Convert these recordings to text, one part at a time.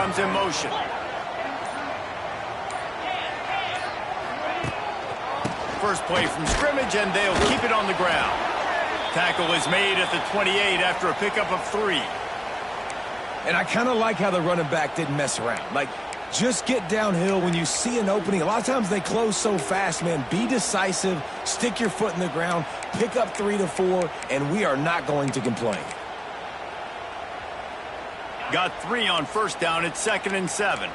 comes in motion. First play from scrimmage, and they'll keep it on the ground. Tackle is made at the 28 after a pickup of 3. And I kind of like how the running back didn't mess around. Like, just get downhill when you see an opening. A lot of times they close so fast, man. Be decisive, stick your foot in the ground, pick up 3 to 4, and we are not going to complain. Got 3 on first down. It's 2nd and 7.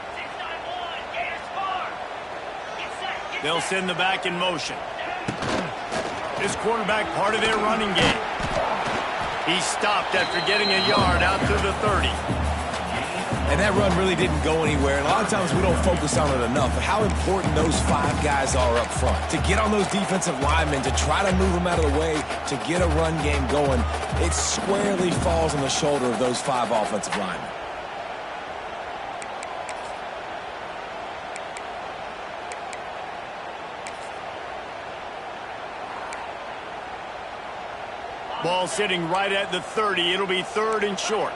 They'll send the back in motion. This quarterback part of their running game. He stopped after getting a yard out to the 30. And that run really didn't go anywhere. And a lot of times we don't focus on it enough. But how important those 5 guys are up front. To get on those defensive linemen, to try to move them out of the way, to get a run game going, it squarely falls on the shoulder of those 5 offensive linemen. Ball sitting right at the 30. It'll be 3rd and short.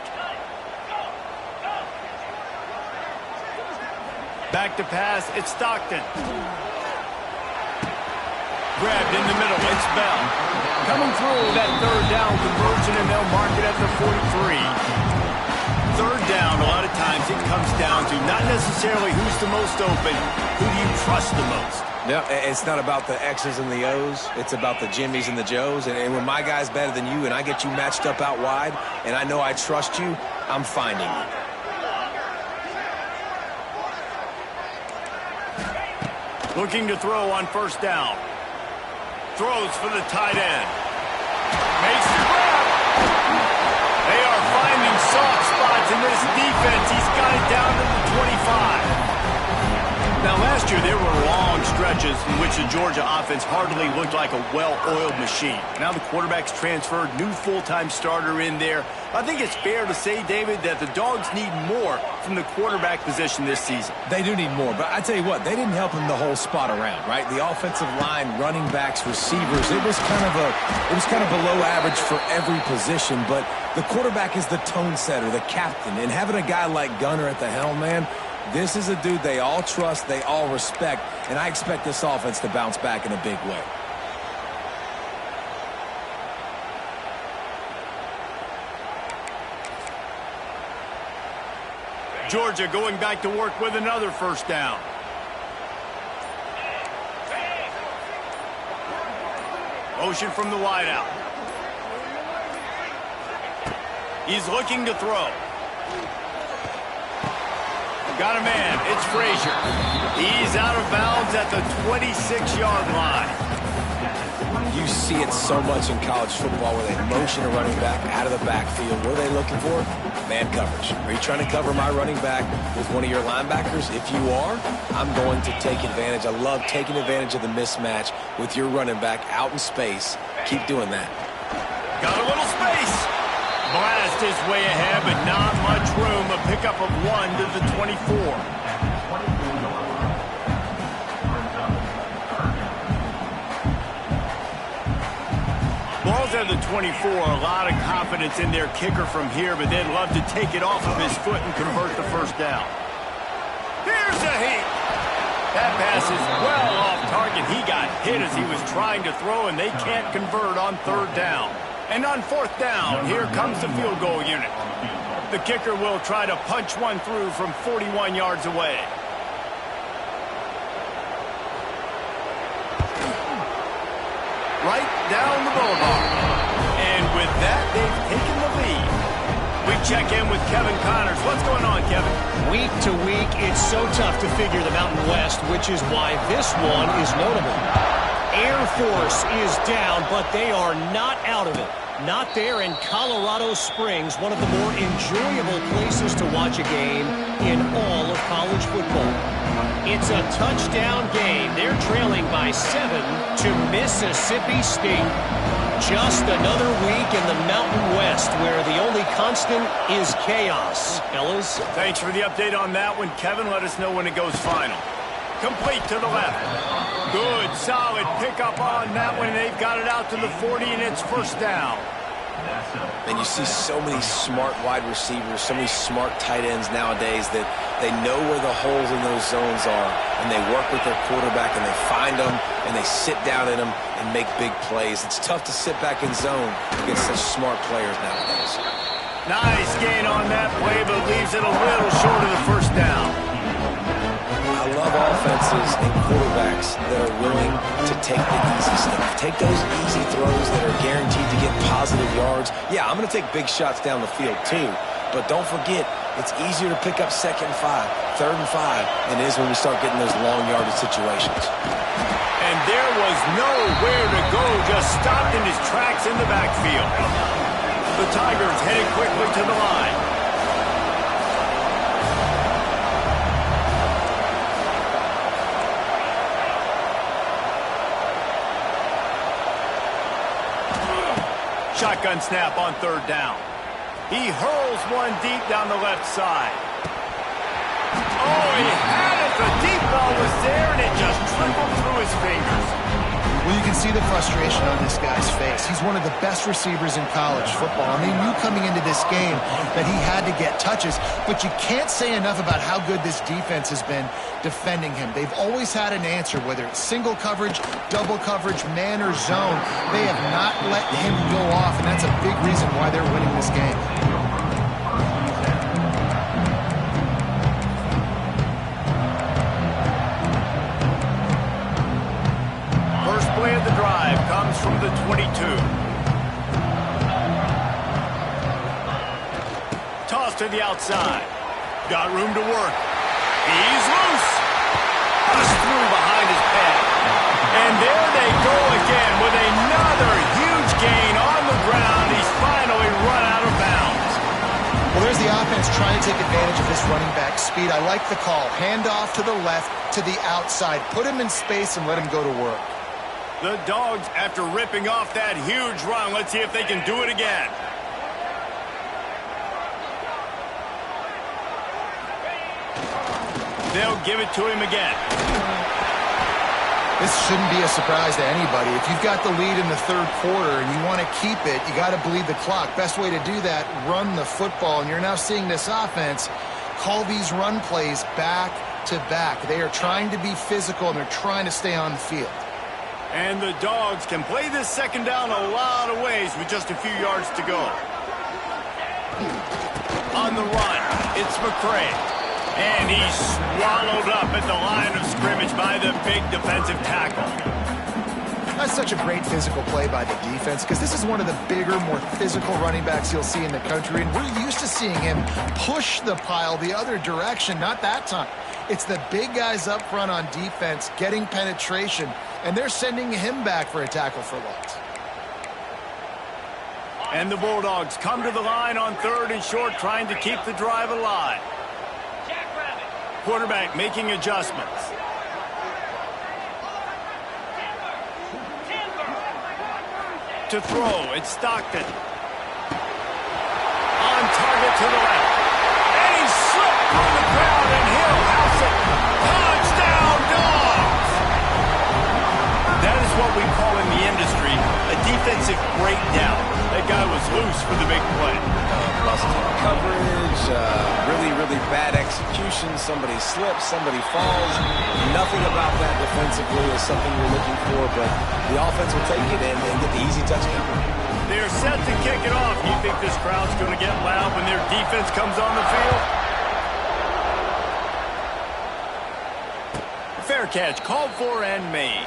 Back to pass. It's Stockton. Grabbed in the middle. It's Bell. Coming through that 3rd down conversion, and they'll mark it at the 43. 3rd down, a lot of times it comes down to not necessarily who's the most open, who do you trust the most. Yeah, it's not about the X's and the O's. It's about the Jimmys and the Joes. And when my guy's better than you and I get you matched up out wide and I know I trust you, I'm finding you. Looking to throw on first down. Throws for the tight end. Makes the grab. They are finding soft spots in this defense. He's got it down to the 25. Now, last year, there were long stretches in which the Georgia offense hardly looked like a well-oiled machine. Now the quarterback's transferred, new full-time starter in there. I think it's fair to say, David, that the Dogs need more from the quarterback position this season. They do need more, but I tell you what, they didn't help him the whole spot around, right? The offensive line, running backs, receivers, it was kind of below average for every position, but the quarterback is the tone setter, the captain, and having a guy like Gunner at the helm, man, this is a dude they all trust, they all respect, and I expect this offense to bounce back in a big way. Georgia going back to work with another first down. Motion from the wideout. He's looking to throw. Got a man. It's Frazier. He's out of bounds at the 26-yard line. You see it so much in college football where they motion a running back out of the backfield. What are they looking for? Man coverage. Are you trying to cover my running back with one of your linebackers? If you are, I'm going to take advantage. I love taking advantage of the mismatch with your running back out in space. Keep doing that. Got a little space. Blast his way ahead, but not much room. A pickup of 1 to the 24. Ball's at the 24. A lot of confidence in their kicker from here, but they'd love to take it off of his foot and convert the first down. Here's a heat. That pass is well off target. He got hit as he was trying to throw, and they can't convert on 3rd down. And on 4th down, here comes the field goal unit. The kicker will try to punch one through from 41 yards away. Right down the boulevard. And with that, they've taken the lead. We check in with Kevin Connors. What's going on, Kevin? Week to week, it's so tough to figure the Mountain West, which is why this one is notable. Air Force is down, but they are not out of it. Not there in Colorado Springs, one of the more enjoyable places to watch a game in all of college football. It's a touchdown game. They're trailing by 7 to Mississippi State. Just another week in the Mountain West where the only constant is chaos. Fellas? Thanks for the update on that one, Kevin. Let us know when it goes final. Complete to the left. Good, solid pickup on that one. They've got it out to the 40, and it's first down. And you see so many smart wide receivers, so many smart tight ends nowadays that they know where the holes in those zones are, and they work with their quarterback, and they find them, and they sit down in them and make big plays. It's tough to sit back in zone against such smart players nowadays. Nice gain on that play, but leaves it a little short of the first down. I love offenses and quarterbacks that are willing to take the easy stuff. Take those easy throws that are guaranteed to get positive yards. Yeah, I'm going to take big shots down the field too, but don't forget, it's easier to pick up 2nd and 5, 3rd and 5 than it is when we start getting those long yardage situations. And there was nowhere to go, just stopped in his tracks in the backfield. The Tigers headed quickly to the line. Shotgun snap on 3rd down. He hurls one deep down the left side. Oh, he had it. The deep ball was there, and it just trickled through his fingers. Well, you can see the frustration on this guy's face. He's one of the best receivers in college football, and they knew coming into this game that he had to get touches, but you can't say enough about how good this defense has been defending him. They've always had an answer, whether it's single coverage, double coverage, man or zone. They have not let him go off, and that's a big reason why they're winning this game. Play of the drive comes from the 22. Toss to the outside. Got room to work. He's loose. Pushed through behind his pad. And there they go again with another huge gain on the ground. He's finally run out of bounds. Well, there's the offense trying to take advantage of this running back speed. I like the call. Hand off to the left, to the outside. Put him in space and let him go to work. The Dogs, after ripping off that huge run, let's see if they can do it again. They'll give it to him again. This shouldn't be a surprise to anybody. If you've got the lead in the 3rd quarter and you want to keep it, you got to bleed the clock. Best way to do that, run the football. And you're now seeing this offense call these run plays back to back. They are trying to be physical, and they're trying to stay on the field. And the Dogs can play this 2nd down a lot of ways with just a few yards to go. On the run, it's McCray. And he's swallowed up at the line of scrimmage by the big defensive tackle. That's such a great physical play by the defense, because this is one of the bigger, more physical running backs you'll see in the country, and we're used to seeing him push the pile the other direction. Not that time. It's the big guys up front on defense getting penetration, and they're sending him back for a tackle for loss. And the Bulldogs come to the line on 3rd and short, trying to keep the drive alive. Quarterback making adjustments. To throw, it's Stockton. On target to the left. And he slipped through the crowd, and he'll house it. Touchdown, Dogs! That is what we call in the industry a defensive breakdown. That guy was loose for the big play. Busted coverage, really bad execution. Somebody slips, somebody falls. Nothing about that defensively is something we're looking for, but the offense will take it and get the easy touchdown. They're set to kick it off. You think this crowd's going to get loud when their defense comes on the field? Fair catch, called for and made.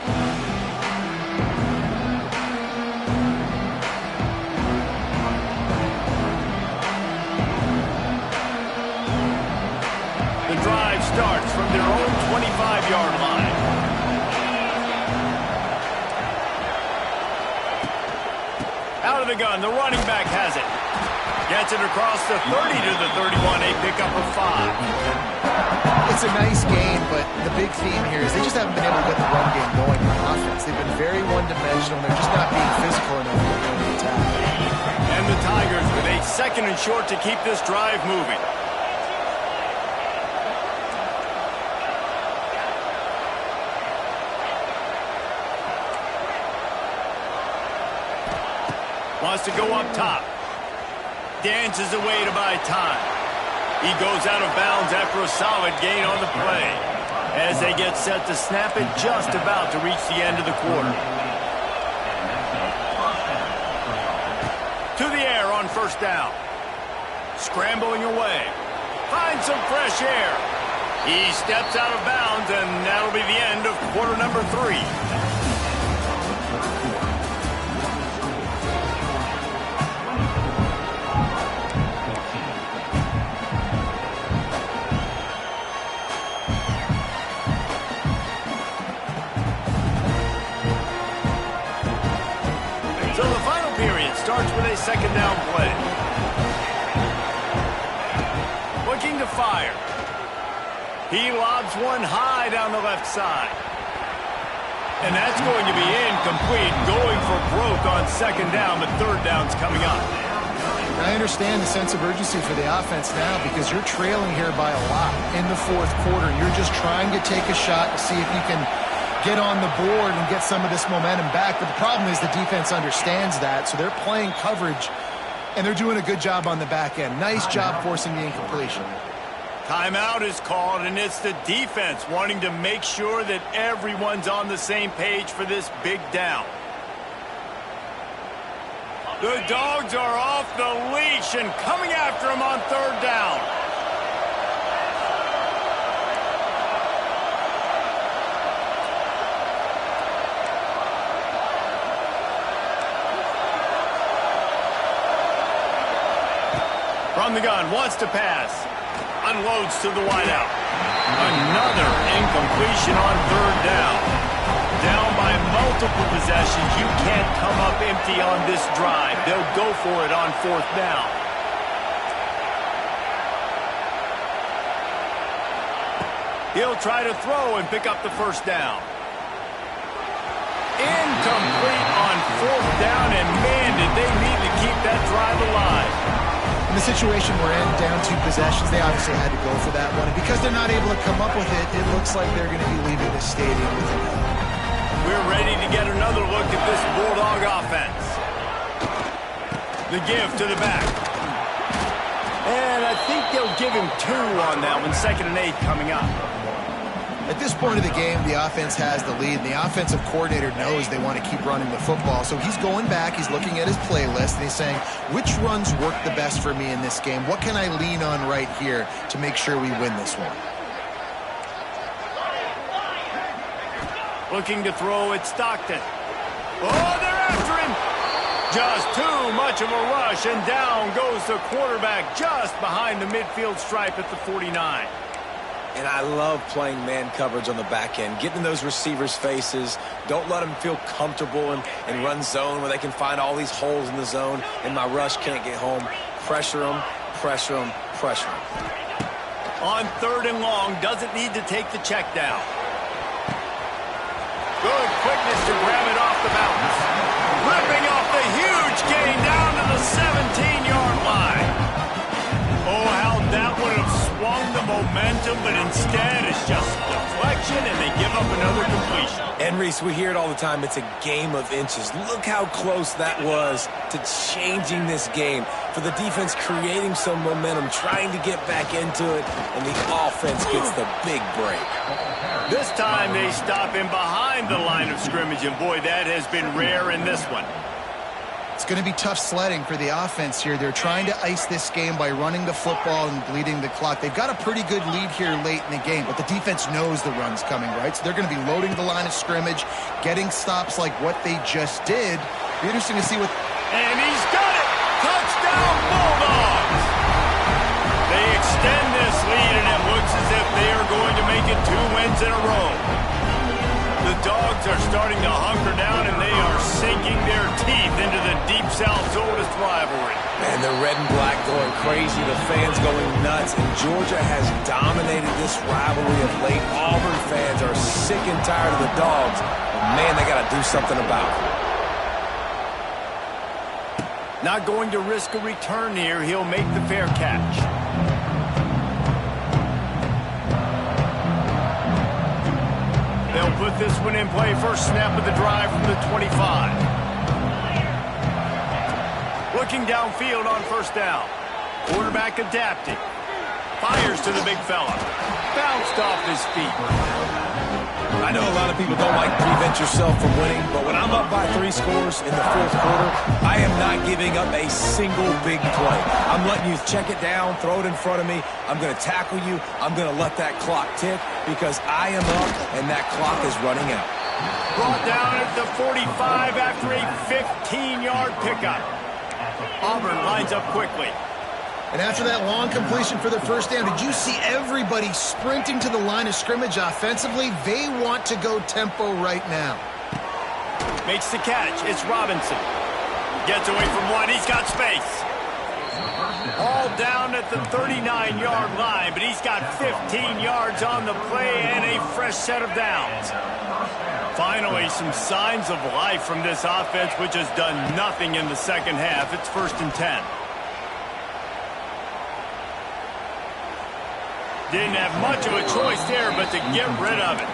The drive starts from their own 25-yard line. Out of the gun, the running back has it. Gets it across the 30 to the 31, a pickup of 5. It's a nice game, but the big theme here is they just haven't been able to get the run game going on offense. They've been very one-dimensional, and they're just not being physical enough to go to the attack. And the Tigers with a 2nd and short to keep this drive moving. Wants to go up top. Dances away to buy time. He goes out of bounds after a solid gain on the play. As they get set to snap it, just about to reach the end of the quarter. To the air on first down. Scrambling away. Finds some fresh air. He steps out of bounds, and that'll be the end of quarter number 3. So the final period starts with a second down play. Looking to fire. He lobs one high down the left side. And that's going to be incomplete, going for broke on second down, but third down's coming up. I understand the sense of urgency for the offense now because you're trailing here by a lot in the fourth quarter. You're just trying to take a shot to see if you can get on the board and get some of this momentum back. But the problem is the defense understands that, so they're playing coverage, and they're doing a good job on the back end. Nice job forcing the incompletion. Timeout is called, and it's the defense wanting to make sure that everyone's on the same page for this big down. The Dogs are off the leash and coming after him on third down. From the gun, wants to pass. Unloads to the wideout. Another incompletion on third down. Down by multiple possessions. You can't come up empty on this drive. They'll go for it on fourth down. He'll try to throw and pick up the first down. Incomplete on fourth down, and man, did they need to keep that drive alive. In the situation we're in, down 2 possessions, they obviously had to go for that one. And because they're not able to come up with it, it looks like they're going to be leaving the stadium with a win. We're ready to get another look at this Bulldog offense. The give to the back. And I think they'll give him 2 on that one. 2nd and 8 coming up. At this point of the game, the offense has the lead, and the offensive coordinator knows they want to keep running the football. So he's going back, he's looking at his playlist, and he's saying, which runs work the best for me in this game? What can I lean on right here to make sure we win this one? Looking to throw at Stockton. Oh, they're after him! Just too much of a rush, and down goes the quarterback just behind the midfield stripe at the 49. And I love playing man coverage on the back end, getting in those receivers' faces. Don't let them feel comfortable and run zone where they can find all these holes in the zone, and my rush can't get home. Pressure them, pressure them, pressure them. On third and long, doesn't need to take the check down. Good quickness to grab it off the bounce. Ripping off the huge gain down to the 17-yard line. Oh, how that would have swung the momentum, but instead it's just deflection, and they give up another completion. And, Reese, we hear it all the time. It's a game of inches. Look how close that was to changing this game. For the defense creating some momentum, trying to get back into it, and the offense gets the big break. This time they stop him behind the line of scrimmage, and boy, that has been rare in this one. It's going to be tough sledding for the offense here. They're trying to ice this game by running the football and bleeding the clock. They've got a pretty good lead here late in the game, but the defense knows the run's coming, right? So they're going to be loading the line of scrimmage, getting stops like what they just did. Be interesting to see what... And he's got it! Touchdown, Bulldogs! They extend this lead, and it looks as if they are going to make it 2 wins in a row. The Dogs are starting to hunker down, and they are sinking their teeth into the Deep South's oldest rivalry. And the red and black going crazy, the fans going nuts, and Georgia has dominated this rivalry of late. Auburn fans are sick and tired of the Dogs, but man, they got to do something about it. Not going to risk a return here. He'll make the fair catch. They'll put this one in play. First snap of the drive from the 25. Looking downfield on first down. Quarterback adapting. Fires to the big fella. Bounced off his feet. I know a lot of people don't like to prevent yourself from winning, but when I'm up by 3 scores in the fourth quarter, I am not giving up a single big play. I'm letting you check it down, throw it in front of me. I'm going to tackle you. I'm going to let that clock tick because I am up and that clock is running out. Brought down at the 45 after a 15-yard pickup. Auburn lines up quickly. And after that long completion for the first down, did you see everybody sprinting to the line of scrimmage offensively? They want to go tempo right now. Makes the catch. It's Robinson. Gets away from one. He's got space. All down at the 39-yard line, but he's got 15 yards on the play and a fresh set of downs. Finally, some signs of life from this offense, which has done nothing in the second half. It's 1st and 10. Didn't have much of a choice there, but to get rid of it.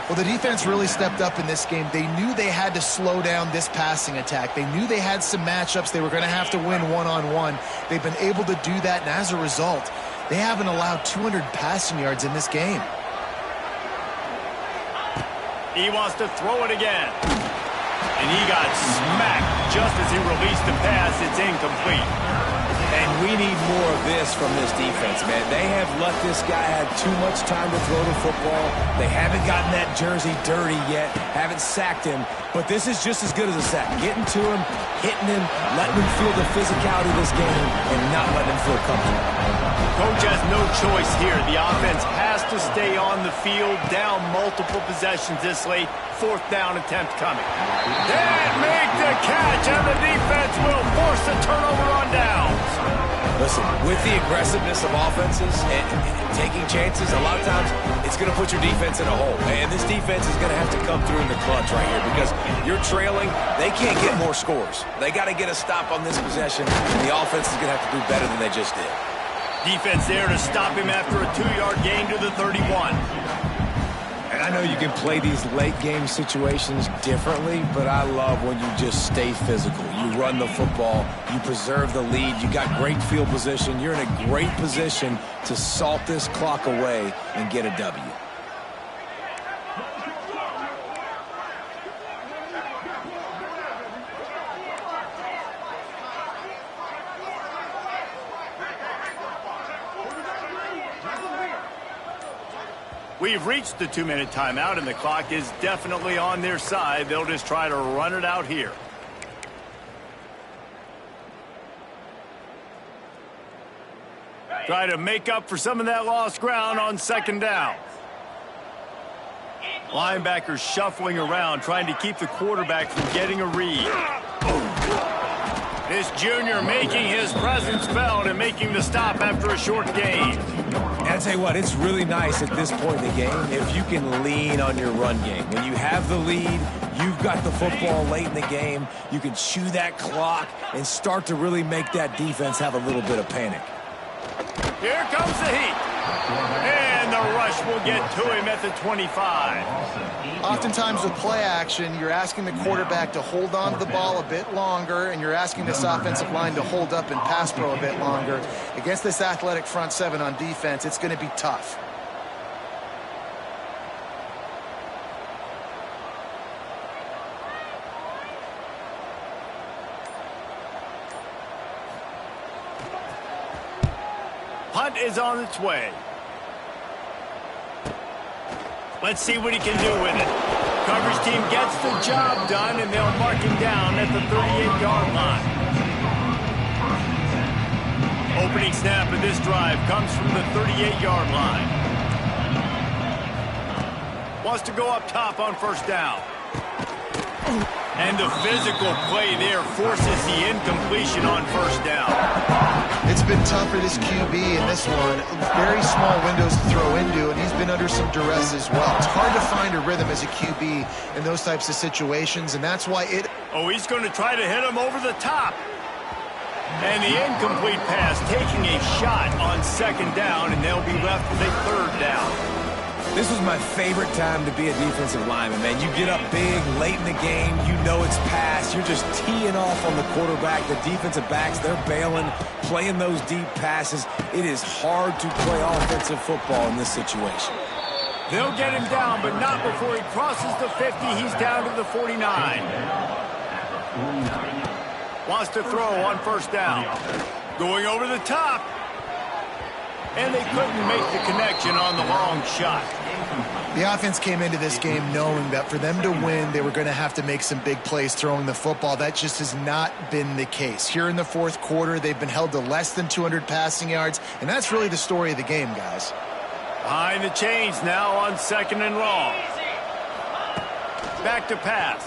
Well, the defense really stepped up in this game. They knew they had to slow down this passing attack. They knew they had some matchups they were going to have to win one-on-one. They've been able to do that, and as a result, they haven't allowed 200 passing yards in this game. He wants to throw it again. And he got smacked just as he released the pass. It's incomplete. And we need more of this from this defense, man. They have let this guy have too much time to throw the football. They haven't gotten that jersey dirty yet, haven't sacked him. But this is just as good as a sack. Getting to him, hitting him, letting him feel the physicality of this game, and not letting him feel comfortable. Coach has no choice here. The offense has to stay on the field, down multiple possessions this late. 4th down attempt coming. Dad make the catch, and the defense will force a turnover on downs. Listen, with the aggressiveness of offenses and taking chances, a lot of times it's going to put your defense in a hole. And this defense is going to have to come through in the clutch right here because you're trailing. They can't get more scores. They got to get a stop on this possession, and the offense is going to have to do better than they just did. Defense there to stop him after a 2-yard gain to the 31. And I know you can play these late-game situations differently, but I love when you just stay physical. You run the football, you preserve the lead, you got great field position, you're in a great position to salt this clock away and get a W. We've reached the 2-minute timeout, and the clock is definitely on their side. They'll just try to run it out here. Try to make up for some of that lost ground on 2nd down. Linebackers shuffling around, trying to keep the quarterback from getting a read. This junior making his presence felt and making the stop after a short gain. And I tell you what, it's really nice at this point in the game if you can lean on your run game. When you have the lead, you've got the football late in the game, you can chew that clock and start to really make that defense have a little bit of panic. Here comes the heat. And the rush will get to him at the 25. Oftentimes with play action, you're asking the quarterback to hold on to the ball a bit longer, and you're asking this offensive line to hold up and pass pro a bit longer. Against this athletic front seven on defense, it's going to be tough. Punt is on its way. Let's see what he can do with it. Coverage team gets the job done, and they'll mark him down at the 38-yard line. Opening snap of this drive comes from the 38-yard line. Wants to go up top on 1st down. And the physical play there forces the incompletion on 1st down. It's been tough for this QB in this one. Very small windows to throw into, and he's been under some duress as well. It's hard to find a rhythm as a QB in those types of situations, and that's why it... Oh, he's going to try to hit him over the top. And the incomplete pass taking a shot on 2nd down, and they'll be left with a 3rd down. This was my favorite time to be a defensive lineman, man. You get up big, late in the game, you know it's past. You're just teeing off on the quarterback. The defensive backs, they're bailing, playing those deep passes. It is hard to play offensive football in this situation. They'll get him down, but not before he crosses the 50. He's down to the 49. Wants to throw on first down. Going over the top. And they couldn't make the connection on the long shot. The offense came into this game knowing that for them to win, they were going to have to make some big plays throwing the football. That just has not been the case. Here in the fourth quarter, they've been held to less than 200 passing yards, and that's really the story of the game, guys. Behind the chains now on 2nd and long. Back to pass.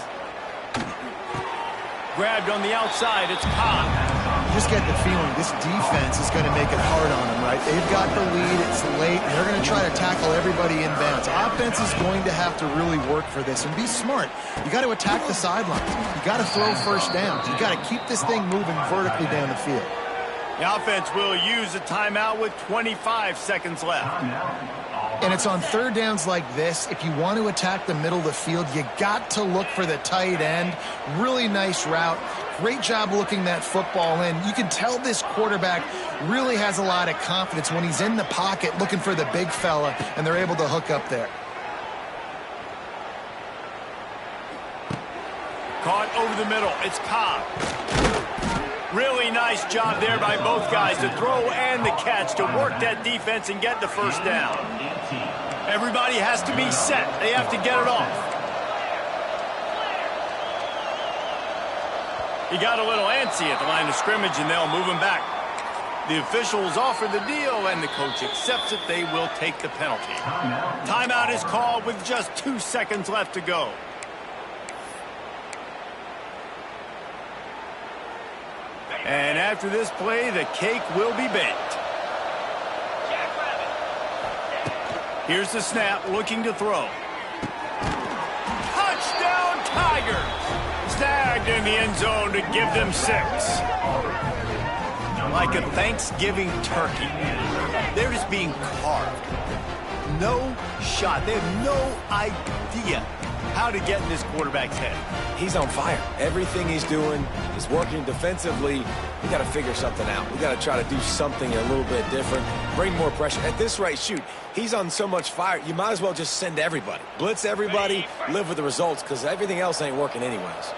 Grabbed on the outside, it's Cobb. You just get the feeling this defense is going to make it hard on them, right? They've got the lead, it's late, and they're going to try to tackle everybody inbounds. Offense is going to have to really work for this and be smart. You got to attack the sidelines. You got to throw first down. You got to keep this thing moving vertically down the field. The offense will use a timeout with 25 seconds left. And it's on third downs like this. If you want to attack the middle of the field, you got to look for the tight end. Really nice route. Great job looking that football in. You can tell this quarterback really has a lot of confidence when he's in the pocket looking for the big fella, and they're able to hook up there. Caught over the middle. It's Cobb. Really nice job there by both guys, the throw and the catch, to work that defense and get the first down. Everybody has to be set. They have to get it off. He got a little antsy at the line of scrimmage, and they'll move him back. The officials offer the deal, and the coach accepts it. They will take the penalty. Timeout is called with just 2 seconds left to go. And after this play, the cake will be baked. Here's the snap, looking to throw. Touchdown, Tigers! Snagged in the end zone to give them 6. Like a Thanksgiving turkey. They're just being carved. No shot. They have no idea how to get in this quarterback's head. He's on fire. Everything he's doing is working defensively. We got to figure something out. We got to try to do something a little bit different, bring more pressure. At this rate, shoot, he's on so much fire, you might as well just send everybody. Blitz everybody, live with the results, because everything else ain't working anyways.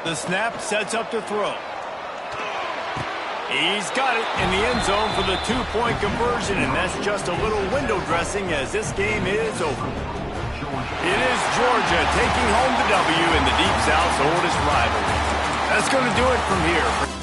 The snap sets up to throw. He's got it in the end zone for the 2-point conversion, and that's just a little window dressing as this game is over. It is Georgia taking home the W in the Deep South's oldest rivalry. That's going to do it from here.